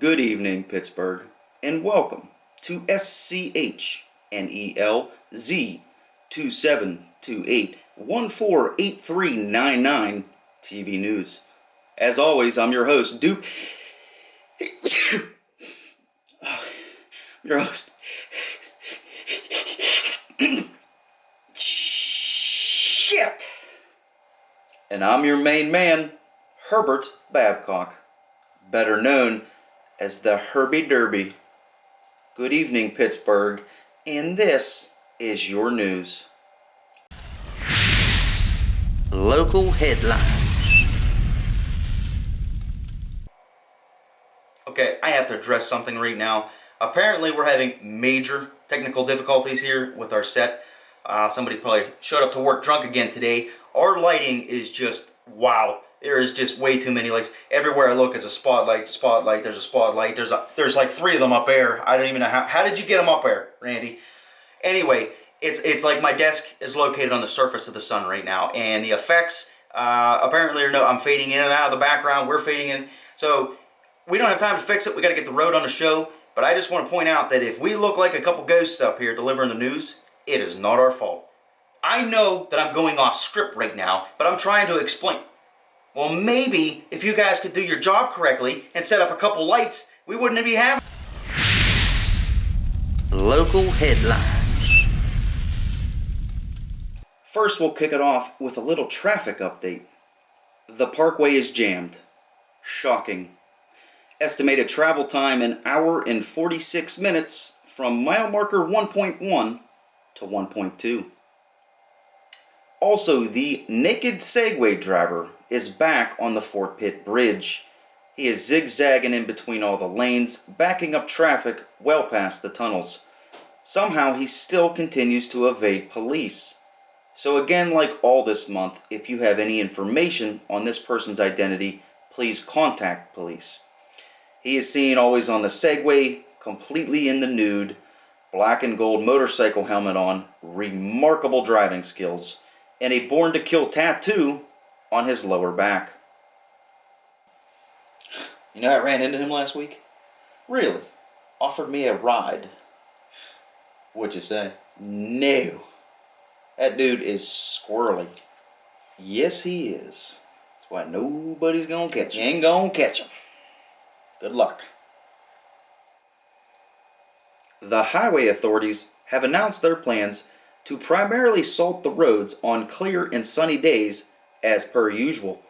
Good evening, Pittsburgh, and welcome to SCHNELZ 2728148399 TV News. As always, I'm your host, your host. Shit! And I'm your main man, Herbert Babcock, better known as the Herbie Derby. Good evening, Pittsburgh, and this is your news. Local headlines. Okay, I have to address something right now. Apparently, we're having major technical difficulties here with our set. Somebody probably showed up to work drunk again today. Our lighting is just wow. There is just way too many lights. Everywhere I look is a spotlight, there's a spotlight. There's like 3 of them up there. I don't even know how did you get them up there, Randy? Anyway, it's like my desk is located on the surface of the sun right now, and the effects apparently are no. I'm fading in and out of the background. We're fading in, so we don't have time to fix it. We got to get the road on the show. But I just want to point out that if we look like a couple ghosts up here delivering the news, it is not our fault. I know that I'm going off script right now, but I'm trying to explain. Well, maybe if you guys could do your job correctly and set up a couple lights, we wouldn't be having local headlines. First, we'll kick it off with a little traffic update. The parkway is jammed. Shocking. Estimated travel time 1 hour and 46 minutes from mile marker 1.1 to 1.2. Also, the naked Segway driver is back on the Fort Pitt Bridge. He is zigzagging in between all the lanes, backing up traffic well past the tunnels. Somehow he still continues to evade police. So again, like all this month, if you have any information on this person's identity, please contact police. He is seen always on the Segway, completely in the nude, black and gold motorcycle helmet on, remarkable driving skills, and a Born to Kill tattoo on his lower back. You know, I ran into him last week. Really? Offered me a ride. What'd you say? No. That dude is squirrely. Yes, he is. That's why nobody's gonna catch him. You ain't gonna catch him. Good luck. The highway authorities have announced their plans to primarily salt the roads on clear and sunny days as per usual,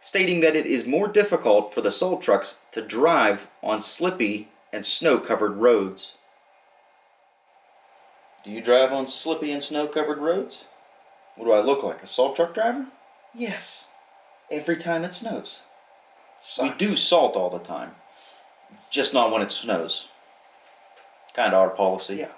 stating that it is more difficult for the salt trucks to drive on slippy and snow-covered roads. Do you drive on slippy and snow-covered roads? What do I look like, a salt truck driver? Yes, every time it snows. Sucks. We do salt all the time, just not when it snows. Kind of our policy. Yeah.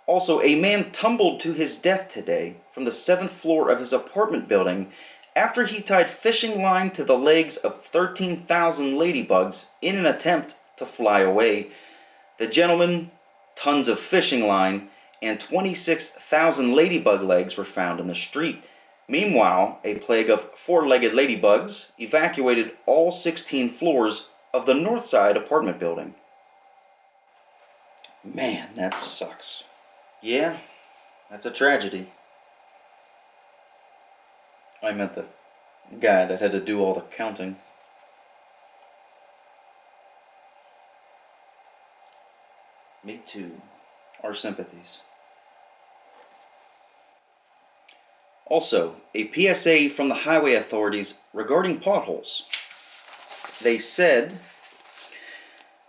Also, a man tumbled to his death today from the 7th floor of his apartment building after he tied fishing line to the legs of 13,000 ladybugs in an attempt to fly away. The gentleman, tons of fishing line, and 26,000 ladybug legs were found in the street. Meanwhile, a plague of 4-legged ladybugs evacuated all 16 floors of the north side apartment building. Man, that sucks. Yeah, that's a tragedy. I meant the guy that had to do all the counting. Me too. Our sympathies. Also, a PSA from the highway authorities regarding potholes. They said,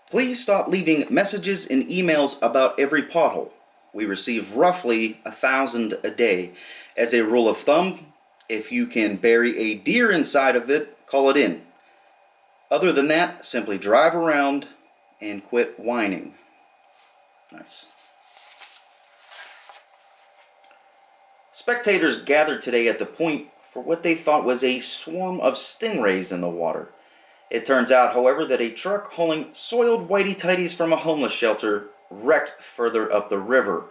please stop leaving messages and emails about every pothole. We receive roughly 1,000 a day. As a rule of thumb, if you can bury a deer inside of it, call it in. Other than that, simply drive around and quit whining. Nice. Spectators gathered today at the point for what they thought was a swarm of stingrays in the water. It turns out, however, that a truck hauling soiled whitey-tighties from a homeless shelter wrecked further up the river.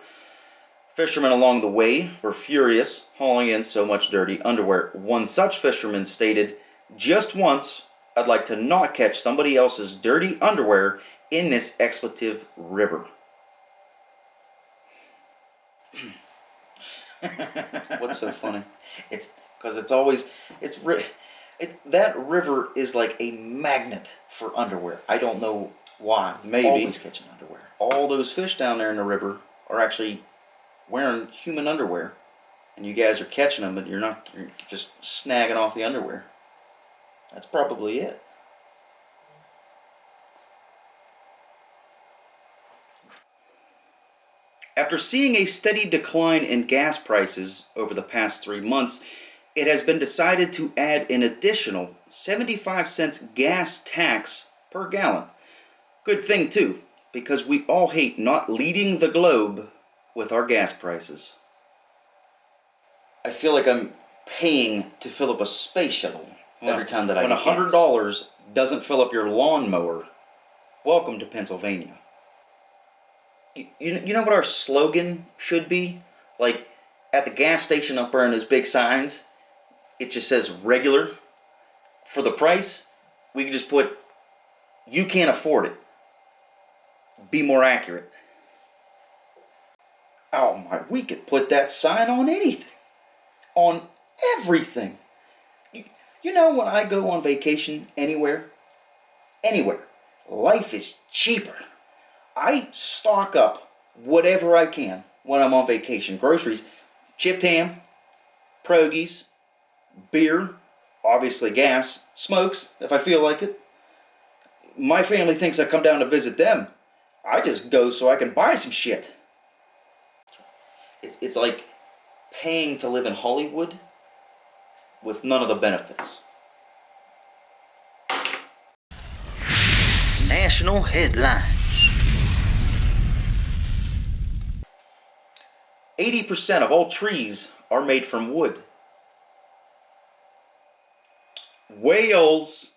Fishermen along the way were furious, hauling in so much dirty underwear. One such fisherman stated, "Just once, I'd like to not catch somebody else's dirty underwear in this expletive river. What's so funny? It's because it's always that river is like a magnet for underwear. I don't know why. Maybe. Always catching underwear. All those fish down there in the river are actually wearing human underwear, and you guys are catching them, but you're just snagging off the underwear. That's probably it. After seeing a steady decline in gas prices over the past 3 months, it has been decided to add an additional 75 cents gas tax per gallon. Good thing too, because we all hate not leading the globe with our gas prices. I feel like I'm paying to fill up a space shuttle every time that I get gas. When $100 doesn't fill up your lawnmower, welcome to Pennsylvania. You know what our slogan should be? Like, at the gas station up there in those big signs, it just says regular. For the price, we could just put, you can't afford it. Be more accurate. Oh my, we could put that sign on anything. On everything. You know, when I go on vacation anywhere, life is cheaper. I stock up whatever I can when I'm on vacation. Groceries, chipped ham, pierogies, beer, obviously gas, smokes if I feel like it. My family thinks I come down to visit them. I just go so I can buy some shit. It's like paying to live in Hollywood with none of the benefits. National headlines. 80% of all trees are made from wood. Whales.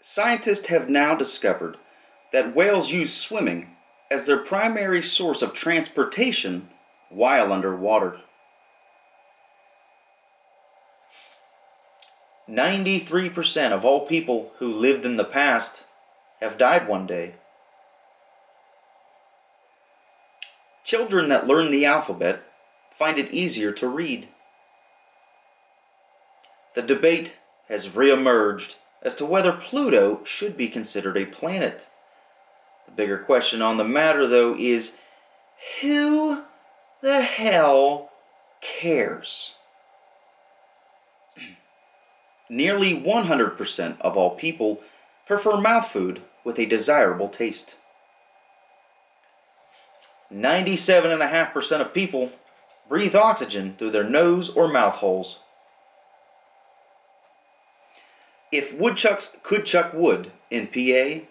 Scientists have now discovered that whales use swimming as their primary source of transportation while underwater. 93% of all people who lived in the past have died one day. Children that learn the alphabet find it easier to read. The debate has reemerged as to whether Pluto should be considered a planet. The bigger question on the matter, though, is who the hell cares? Nearly 100% of all people prefer mouth food with a desirable taste. 97.5% of people breathe oxygen through their nose or mouth holes. If woodchucks could chuck wood in PA,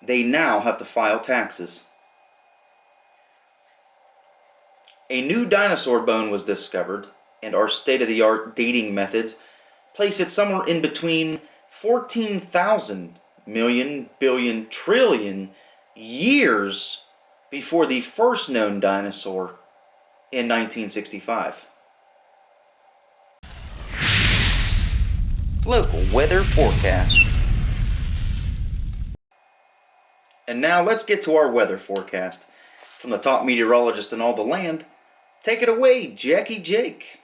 they now have to file taxes. A new dinosaur bone was discovered, and our state-of-the-art dating methods place it somewhere in between 14,000 million, billion, trillion years before the first known dinosaur in 1965. Local weather forecast. And now let's get to our weather forecast. From the top meteorologist in all the land, take it away, Jackie Jake.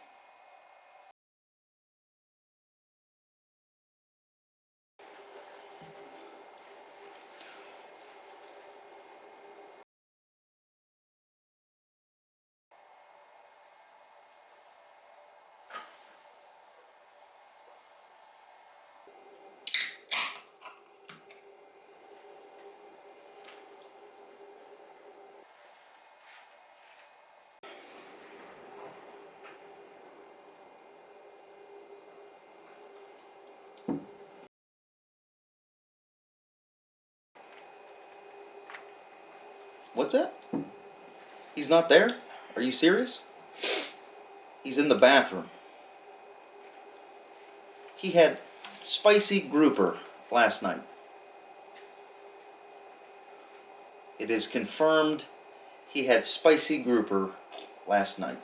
What's that? He's not there? Are you serious? He's in the bathroom. He had spicy grouper last night. It is confirmed he had spicy grouper last night.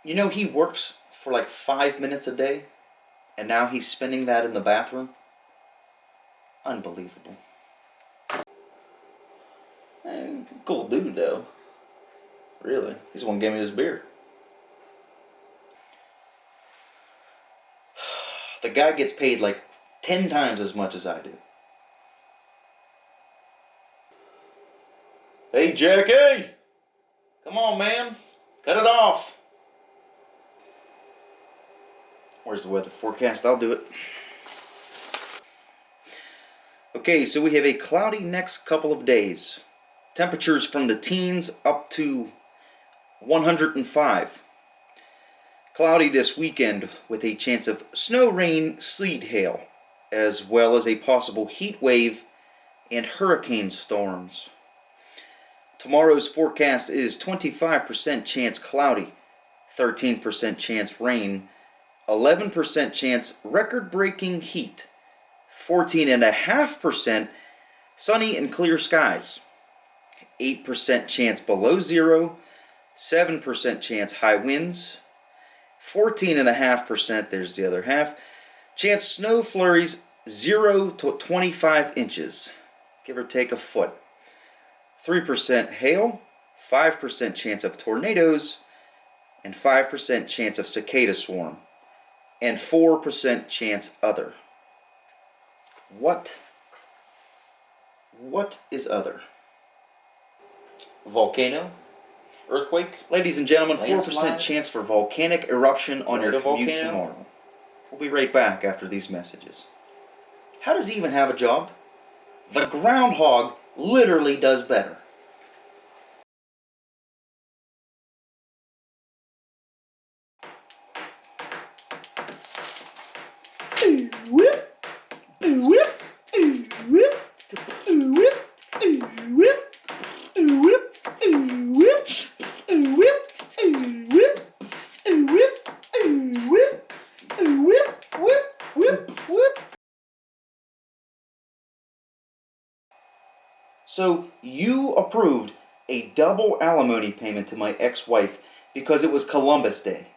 You know, he works for like 5 minutes a day, and now he's spending that in the bathroom? Unbelievable. Cool dude, though. Really. He's the one who gave me this beer. The guy gets paid like 10 times as much as I do. Hey, Jackie! Come on, man. Cut it off. Where's the weather forecast? I'll do it. Okay, so we have a cloudy next couple of days. Temperatures from the teens up to 105. Cloudy this weekend with a chance of snow, rain, sleet, hail, as well as a possible heat wave and hurricane storms. Tomorrow's forecast is 25% chance cloudy, 13% chance rain, 11% chance record-breaking heat, 14.5% sunny and clear skies, 8% chance below zero, 7% chance high winds, 14.5%, there's the other half, chance snow flurries 0 to 25 inches, give or take a foot, 3% hail, 5% chance of tornadoes, and 5% chance of cicada swarm, and 4% chance other. What is other? Volcano? Earthquake? Ladies and gentlemen, 4% chance for volcanic eruption on your commute tomorrow. We'll be right back after these messages. How does he even have a job? The groundhog literally does better. So you approved a double alimony payment to my ex-wife because it was Columbus Day.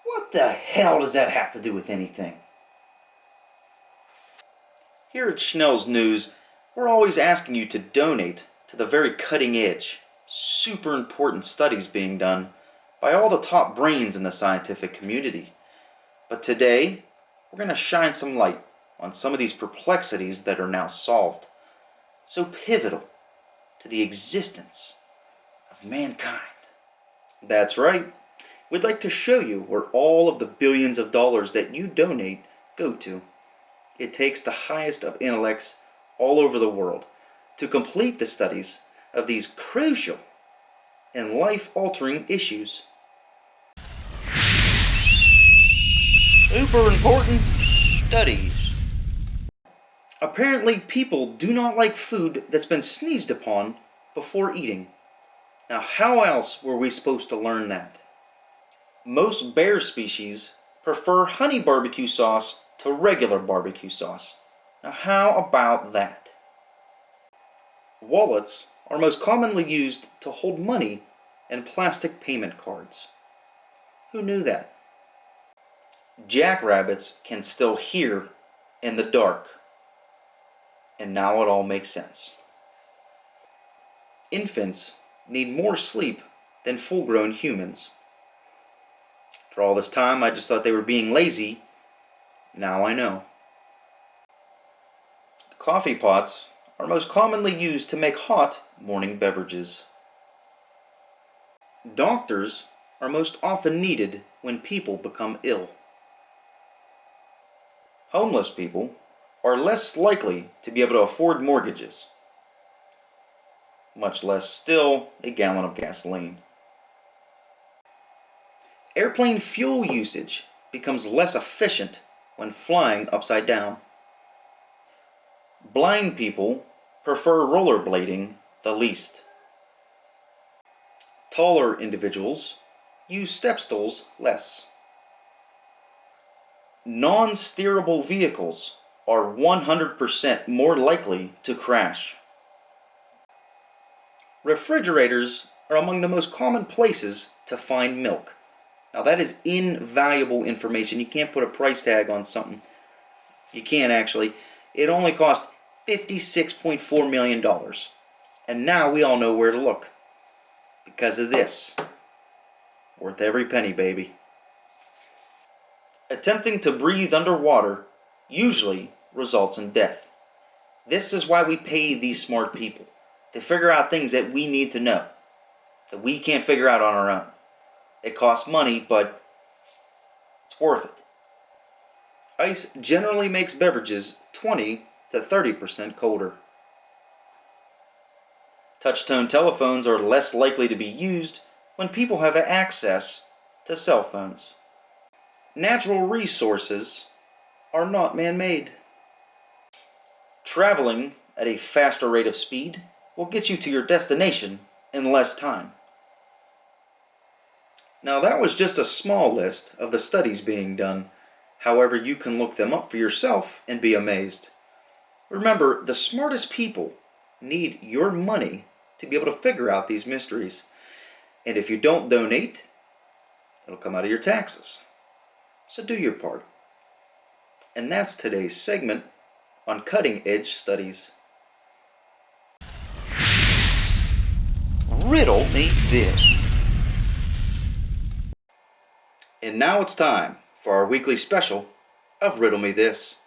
What the hell does that have to do with anything? Here at Schnelz News, we're always asking you to donate to the very cutting edge, super important studies being done by all the top brains in the scientific community. But today, we're going to shine some light on some of these perplexities that are now solved, so pivotal to the existence of mankind. That's right. We'd like to show you where all of the billions of dollars that you donate go to. It takes the highest of intellects all over the world to complete the studies of these crucial and life-altering issues. Super important studies. Apparently, people do not like food that's been sneezed upon before eating. Now, how else were we supposed to learn that? Most bear species prefer honey barbecue sauce to regular barbecue sauce. Now, how about that? Wallets are most commonly used to hold money and plastic payment cards. Who knew that? Jackrabbits can still hear in the dark. And now it all makes sense. Infants need more sleep than full-grown humans. For all this time, I just thought they were being lazy. Now I know. Coffee pots are most commonly used to make hot morning beverages. Doctors are most often needed when people become ill. Homeless people are less likely to be able to afford mortgages, much less still a gallon of gasoline. Airplane fuel usage becomes less efficient when flying upside down. Blind people prefer rollerblading the least. Taller individuals use step stools less. Non-steerable vehicles are 100% more likely to crash. Refrigerators are among the most common places to find milk. Now that is invaluable information. You can't put a price tag on something. You can't actually. It only cost $56.4 million. And now we all know where to look. Because of this. Worth every penny, baby. Attempting to breathe underwater usually results in death. This is why we pay these smart people. To figure out things that we need to know. That we can't figure out on our own. It costs money, but it's worth it. Ice generally makes beverages 20 to 30% colder. Touch-tone telephones are less likely to be used when people have access to cell phones. Natural resources are not man-made. Traveling at a faster rate of speed will get you to your destination in less time. Now that was just a small list of the studies being done. However, you can look them up for yourself and be amazed. Remember, the smartest people need your money to be able to figure out these mysteries. And if you don't donate, it'll come out of your taxes. So do your part. And that's today's segment on cutting edge studies. Riddle me this. And now it's time for our weekly special of Riddle Me This.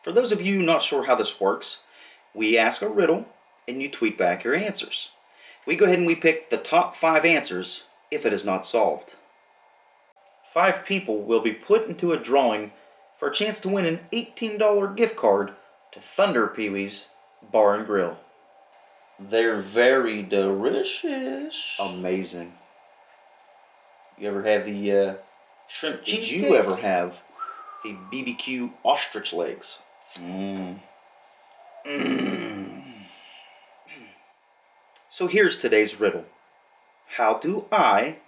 For those of you not sure how this works, we ask a riddle and you tweet back your answers. We go ahead and we pick the top 5 answers if it is not solved. 5 people will be put into a drawing for a chance to win an $18 gift card to Thunder Pee-wee's Bar and Grill. They're very delicious. Amazing. You ever have the shrimp cheesecake? Did you ever have the BBQ ostrich legs? So here's today's riddle. How do I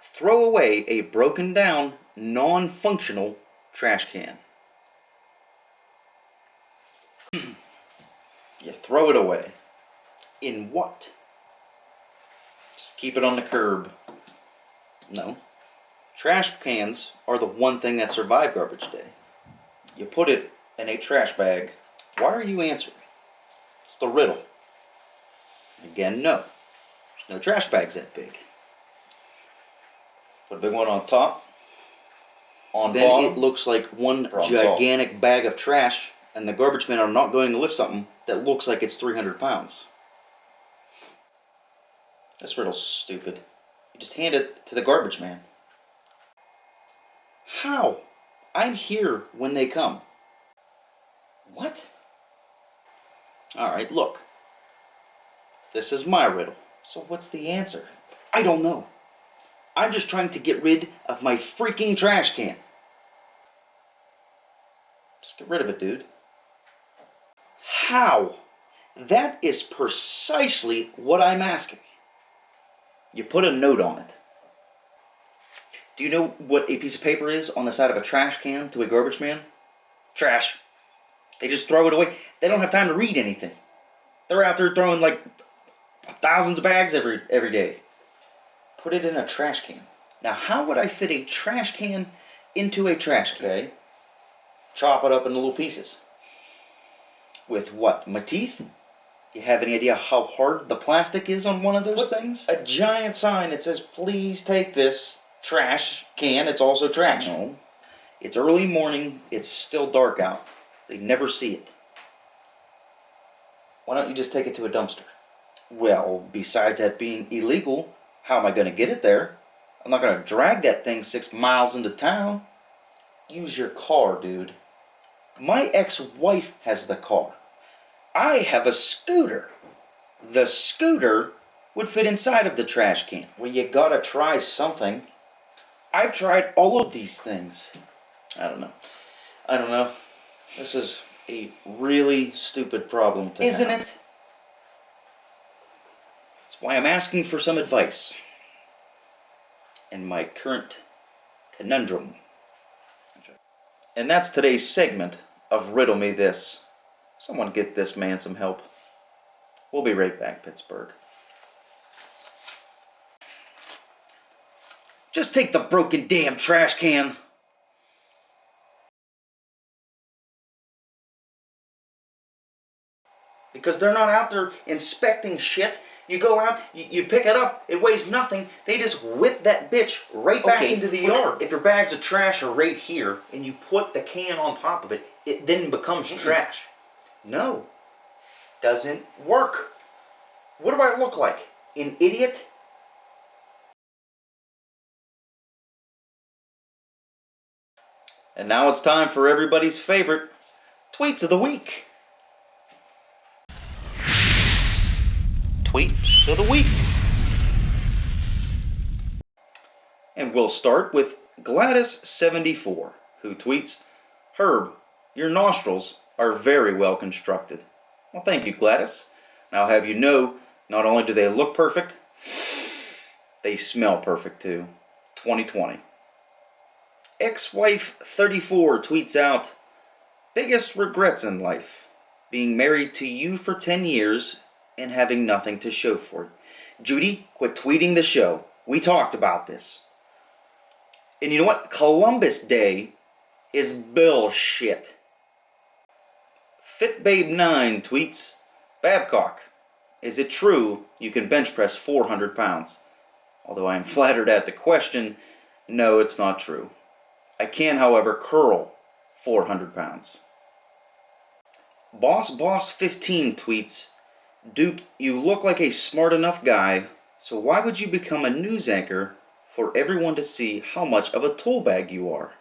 throw away a broken down, non-functional trash can? You throw it away. In what? Just keep it on the curb. No. Trash cans are the one thing that survive garbage day. You put it in a trash bag. Why are you answering? It's the riddle. Again, no. There's no trash bags that big. Put a big one on top. On then bottom, it looks like one gigantic bag of trash, and the garbage men are not going to lift something that looks like it's 300 pounds. This riddle's stupid. You just hand it to the garbage man. How? I'm here when they come. What? Alright, look. This is my riddle. So what's the answer? I don't know. I'm just trying to get rid of my freaking trash can. Just get rid of it, dude. How? That is precisely what I'm asking. You put a note on it. Do you know what a piece of paper is on the side of a trash can to a garbage man? Trash. They just throw it away. They don't have time to read anything. They're out there throwing like thousands of bags every day. Put it in a trash can. Now, how would I fit a trash can into a trash can? Okay. Chop it up into little pieces. With what? My teeth? You have any idea how hard the plastic is on one of those things? A giant sign that says, please take this trash can. It's also trash. No. It's early morning. It's still dark out. They never see it. Why don't you just take it to a dumpster? Well, besides that being illegal, how am I going to get it there? I'm not going to drag that thing 6 miles into town. Use your car, dude. My ex-wife has the car. I have a scooter. The scooter would fit inside of the trash can. Well, you gotta try something. I've tried all of these things. I don't know. This is a really stupid problem to have. Isn't it? That's why I'm asking for some advice. In my current conundrum. And that's today's segment of Riddle Me This. Someone get this man some help. We'll be right back, Pittsburgh. Just take the broken damn trash can. Because they're not out there inspecting shit. You go out, you pick it up, it weighs nothing. They just whip that bitch right back into the yard. If your bags of trash are right here and you put the can on top of it, it then becomes trash. No. Doesn't work. What do I look like? An idiot? And now it's time for everybody's favorite Tweets of the Week. Tweets of the Week. And we'll start with Gladys74, who tweets, "Herb, your nostrils are very well constructed." Well, thank you, Gladys. Now, I'll have you know, not only do they look perfect, they smell perfect too. 2020. Ex-wife34 tweets out, "Biggest regrets in life, being married to you for 10 years and having nothing to show for it." Judy, quit tweeting the show. We talked about this. And you know what? Columbus Day is bullshit. FitBabe9 tweets, "Babcock, is it true you can bench press 400 pounds? Although I am flattered at the question, no, it's not true. I can, however, curl 400 pounds. BossBoss15 tweets, "Dupe, you look like a smart enough guy, so why would you become a news anchor for everyone to see how much of a tool bag you are?"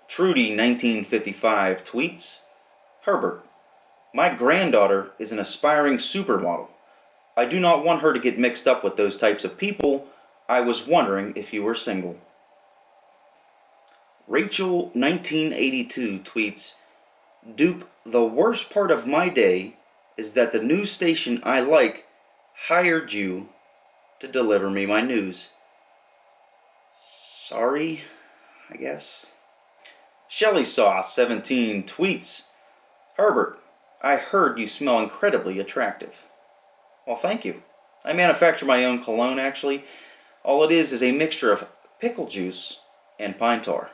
Trudy1955 tweets, "Herbert, my granddaughter is an aspiring supermodel. I do not want her to get mixed up with those types of people. I was wondering if you were single." Rachel1982 tweets, "Dupe, the worst part of my day is that the news station I like hired you to deliver me my news." Sorry, I guess. ShellySauce17 tweets, "Herbert, I heard you smell incredibly attractive." Well, thank you. I manufacture my own cologne, actually. All it is a mixture of pickle juice and pine tar.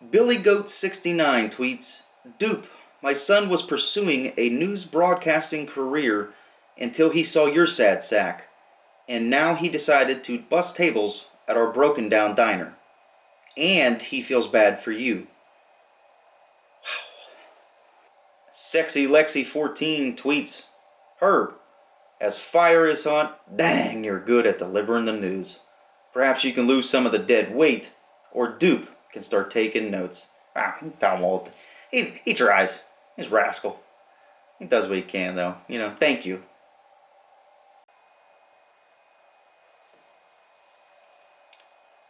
BillyGoat69 tweets, "Dupe, my son was pursuing a news broadcasting career until he saw your sad sack, and now he decided to bust tables at our broken down diner. And he feels bad for you." Wow. SexyLexi14 tweets, "Herb, as fire is hot, dang, you're good at delivering the news. Perhaps you can lose some of the dead weight, or Dupe can start taking notes." Tom Walt. He tries. He's a rascal. He does what he can, though. Thank you.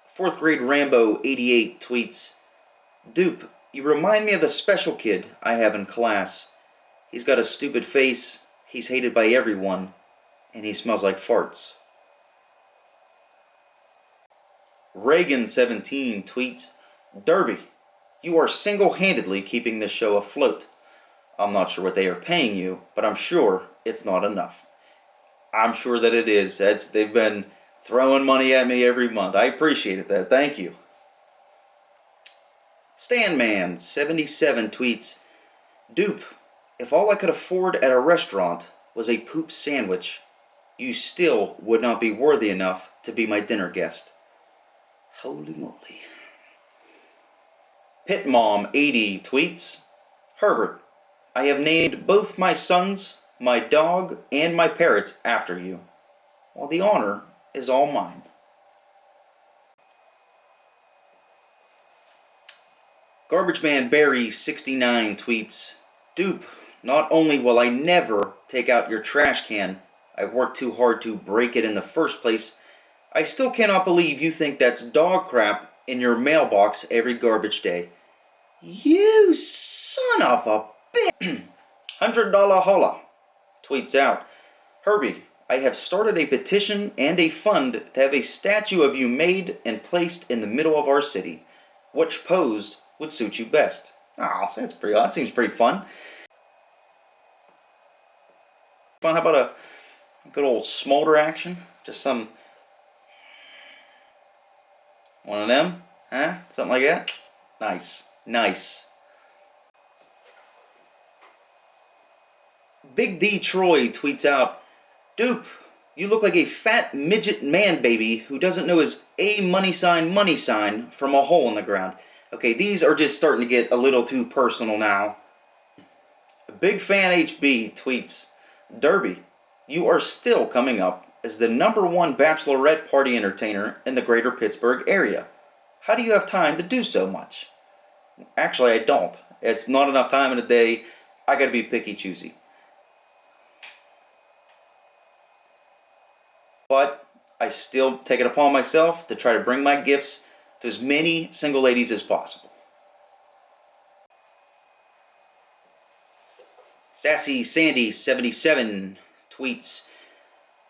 Fourth grade Rambo 88 tweets, "Dupe, you remind me of the special kid I have in class. He's got a stupid face, he's hated by everyone, and he smells like farts." Reagan17 tweets, "Derby, you are single-handedly keeping this show afloat. I'm not sure what they are paying you, but I'm sure it's not enough." I'm sure that it is. They've been throwing money at me every month. I appreciate that. Thank you. Stanman77 tweets, "Dupe, if all I could afford at a restaurant was a poop sandwich, you still would not be worthy enough to be my dinner guest." Holy moly. Pitmom80 tweets, "Herbert, I have named both my sons, my dog, and my parrots after you. Well, the honor is all mine." Garbageman Barry 69 tweets, "Dupe, not only will I never take out your trash can, I worked too hard to break it in the first place, I still cannot believe you think that's dog crap in your mailbox every garbage day. You son of a bitch." $100 Holla tweets out, "Herbie, I have started a petition and a fund to have a statue of you made and placed in the middle of our city. Which pose would suit you best?" Oh, that seems pretty fun. Fun, how about a good old smolder action? Just some, one of them, huh? Something like that? Nice, nice. Big D Troy tweets out, Dupe, you look like a fat midget man baby who doesn't know his money sign from a hole in the ground. Okay, these are just starting to get a little too personal now. Big Fan HB tweets, Derby, you are still coming up as the #1 bachelorette party entertainer in the greater Pittsburgh area. How do you have time to do so much? Actually, I don't. It's not enough time in a day. I gotta be picky choosy. But I still take it upon myself to try to bring my gifts to as many single ladies as possible. Sassy Sandy 77 tweets,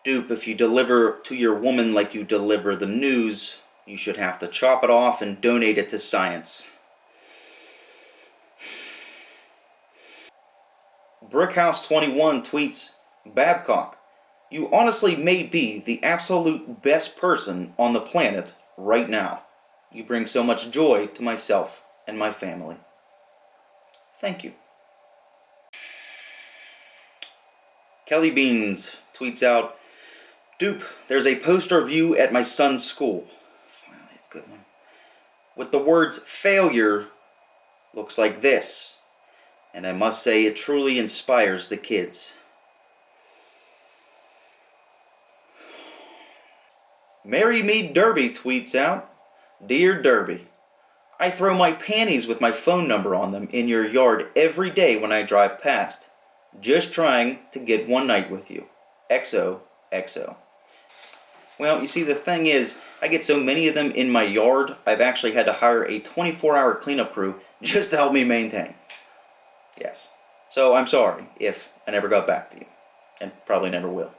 Dupe, if you deliver to your woman like you deliver the news, you should have to chop it off and donate it to science. Brickhouse21 tweets, Babcock, you honestly may be the absolute best person on the planet right now. You bring so much joy to myself and my family. Thank you. Kelly Beans tweets out, Dupe, there's a poster of you at my son's school. Finally, a good one. With the words failure, looks like this. And I must say it truly inspires the kids. Marry Me Derby tweets out, Dear Derby, I throw my panties with my phone number on them in your yard every day when I drive past. Just trying to get one night with you. XOXO. Well, you see, the thing is, I get so many of them in my yard, I've actually had to hire a 24-hour cleanup crew just to help me maintain. Yes. So I'm sorry if I never got back to you. And probably never will.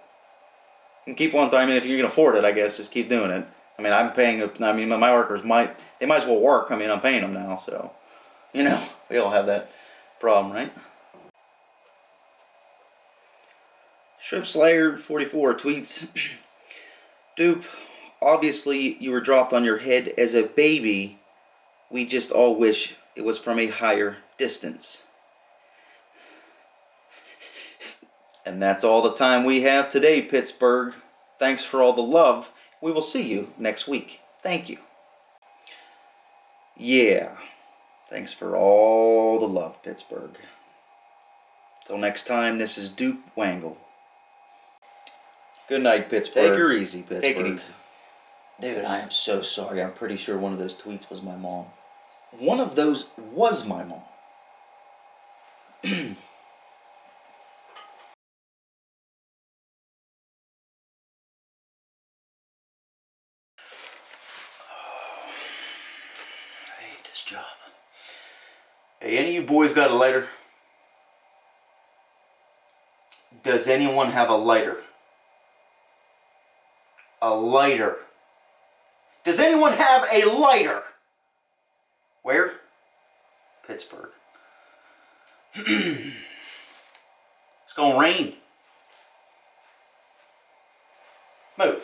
And keep on, I mean, if you can afford it, I guess, just keep doing it. I mean, I'm paying, I mean, my workers might as well work. I mean, I'm paying them now, so, you know, we all have that problem, right? Shrimp Slayer 44 tweets, Dupe, obviously you were dropped on your head as a baby. We just all wish it was from a higher distance. And that's all the time we have today, Pittsburgh. Thanks for all the love. We will see you next week. Thank you. Yeah. Thanks for all the love, Pittsburgh. Till next time, this is Dupe Wangle. Good night, Pittsburgh. Take her easy, Pittsburgh. Take it easy. Dude, I am so sorry. I'm pretty sure one of those tweets was my mom. One of those was my mom. Job. Hey, any of you boys got a lighter? Does anyone have a lighter? A lighter. Does anyone have a lighter? Where? Pittsburgh. It's gonna rain. Move.